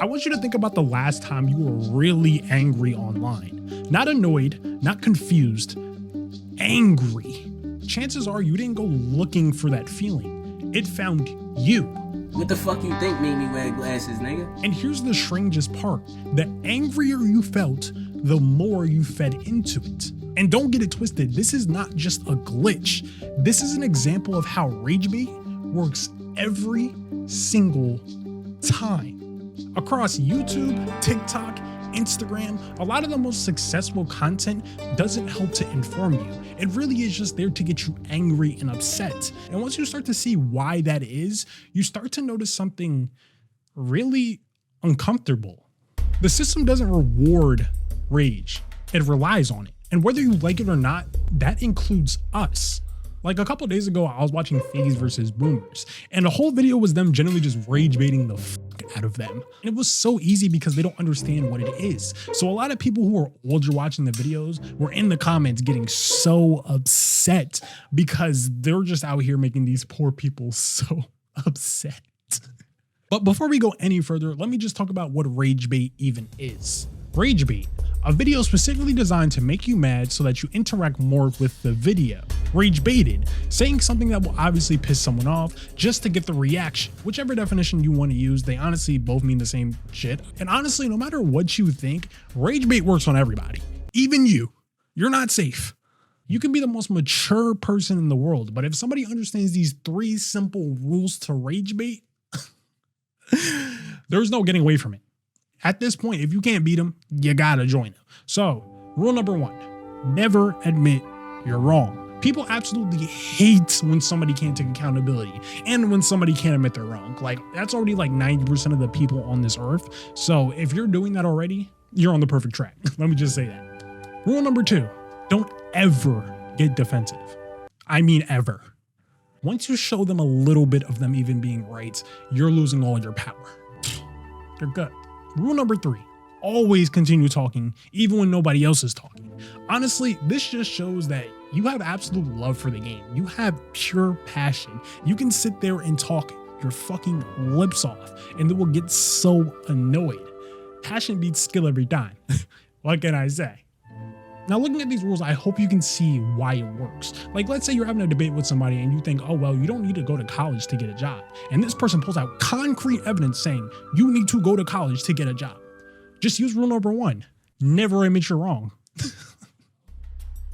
I want you to think about the last time you were really angry online. Not annoyed, not confused, angry. Chances are you didn't go looking for that feeling. It found you. What the fuck you think made me wear glasses, nigga? And here's the strangest part. The angrier you felt, the more you fed into it. And don't get it twisted, this is not just a glitch. This is an example of how Ragebait works every single time. Across YouTube, TikTok, Instagram, a lot of the most successful content doesn't help to inform you. It really is just there to get you angry and upset. And once you start to see why that is, you start to notice something really uncomfortable. The system doesn't reward rage, it relies on it. And whether you like it or not, that includes us. Like a couple days ago, I was watching Phase versus Boomers, and the whole video was them generally just rage baiting the fuck out of them. And it was so easy because they don't understand what it is. So a lot of people who are older watching the videos were in the comments getting so upset because they're just out here making these poor people so upset. But before we go any further, let me just talk about what Ragebait even is. Ragebait, a video specifically designed to make you mad so that you interact more with the video. Rage baited, saying something that will obviously piss someone off just to get the reaction. Whichever definition you want to use, they honestly both mean the same shit. And honestly, no matter what you think, rage bait works on everybody. Even you. You're not safe. You can be the most mature person in the world, but if somebody understands these 3 simple rules to rage bait, there's no getting away from it. At this point, if you can't beat them, you gotta join them. So, rule number 1, never admit you're wrong. People absolutely hate when somebody can't take accountability and when somebody can't admit they're wrong. Like, that's already like 90% of the people on this earth. So if you're doing that already, you're on the perfect track. Let me just say that. Rule number 2, don't ever get defensive. I mean, ever. Once you show them a little bit of them even being right, you're losing all your power. You're good. Rule number 3, always continue talking, even when nobody else is talking. Honestly, this just shows that you have absolute love for the game. You have pure passion. You can sit there and talk your fucking lips off, and they will get so annoyed. Passion beats skill every time. What can I say? Now, looking at these rules, I hope you can see why it works. Like, let's say you're having a debate with somebody and you think, oh, well, you don't need to go to college to get a job. And this person pulls out concrete evidence saying you need to go to college to get a job. Just use rule number 1, never admit you're wrong.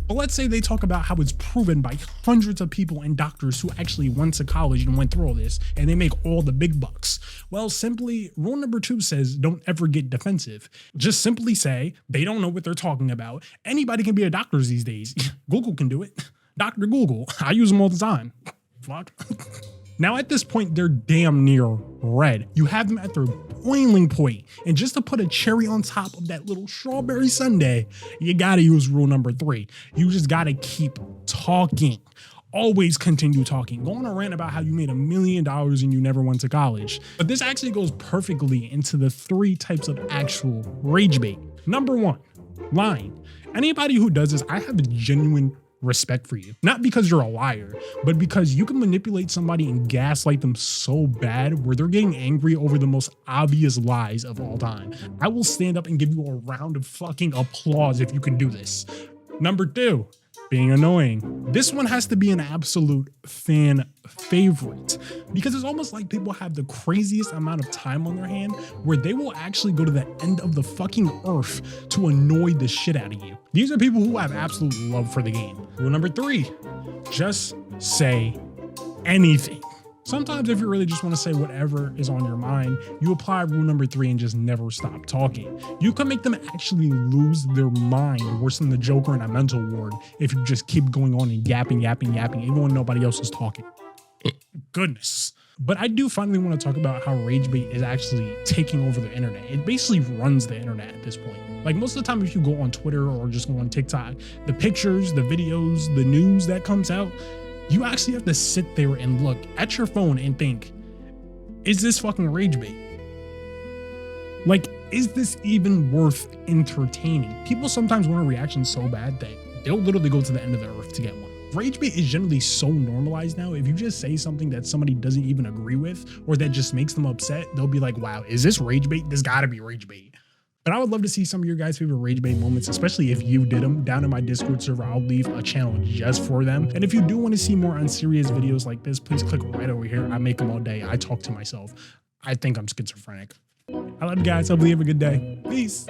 But let's say they talk about how it's proven by hundreds of people and doctors who actually went to college and went through all this, and they make all the big bucks. Well, simply, rule number 2 says don't ever get defensive. Just simply say they don't know what they're talking about. Anybody can be a doctor these days. Google can do it. Dr. Google. I use them all the time. Fuck. Now at this point, they're damn near red. You have them at their boiling point. And just to put a cherry on top of that little strawberry sundae, you gotta use rule number 3. You just gotta keep talking. Always continue talking. Go on a rant about how you made $1 million and you never went to college. But this actually goes perfectly into the 3 types of actual rage bait. Number 1, lying. Anybody who does this, I have a genuine respect for you. Not because you're a liar, but because you can manipulate somebody and gaslight them so bad where they're getting angry over the most obvious lies of all time. I will stand up and give you a round of fucking applause if you can do this. Number 2, being annoying. This one has to be an absolute fan favorite because it's almost like people have the craziest amount of time on their hand where they will actually go to the end of the fucking earth to annoy the shit out of you. These are people who have absolute love for the game. Rule number 3, just say anything. Sometimes if you really just want to say whatever is on your mind, you apply rule number 3 and just never stop talking. You can make them actually lose their mind worse than the Joker in a mental ward if you just keep going on and yapping, even when nobody else is talking. Goodness. But I do finally want to talk about how Ragebait is actually taking over the internet. It basically runs the internet at this point. Like most of the time, if you go on Twitter or just go on TikTok, the pictures, the videos, the news that comes out, you actually have to sit there and look at your phone and think, is this fucking Ragebait? Like, is this even worth entertaining? People sometimes want a reaction so bad that they'll literally go to the end of the earth to get one. Rage bait is generally so normalized now. If you just say something that somebody doesn't even agree with, or that just makes them upset, they'll be like, wow, is this rage bait? This gotta be rage bait. But I would love to see some of your guys' favorite rage bait moments, especially if you did them. Down in my Discord server, I'll leave a channel just for them. And if you do want to see more unserious videos like this, please click right over here. I make them all day. I talk to myself. I think I'm schizophrenic. I love you guys. Hopefully you have a good day. Peace.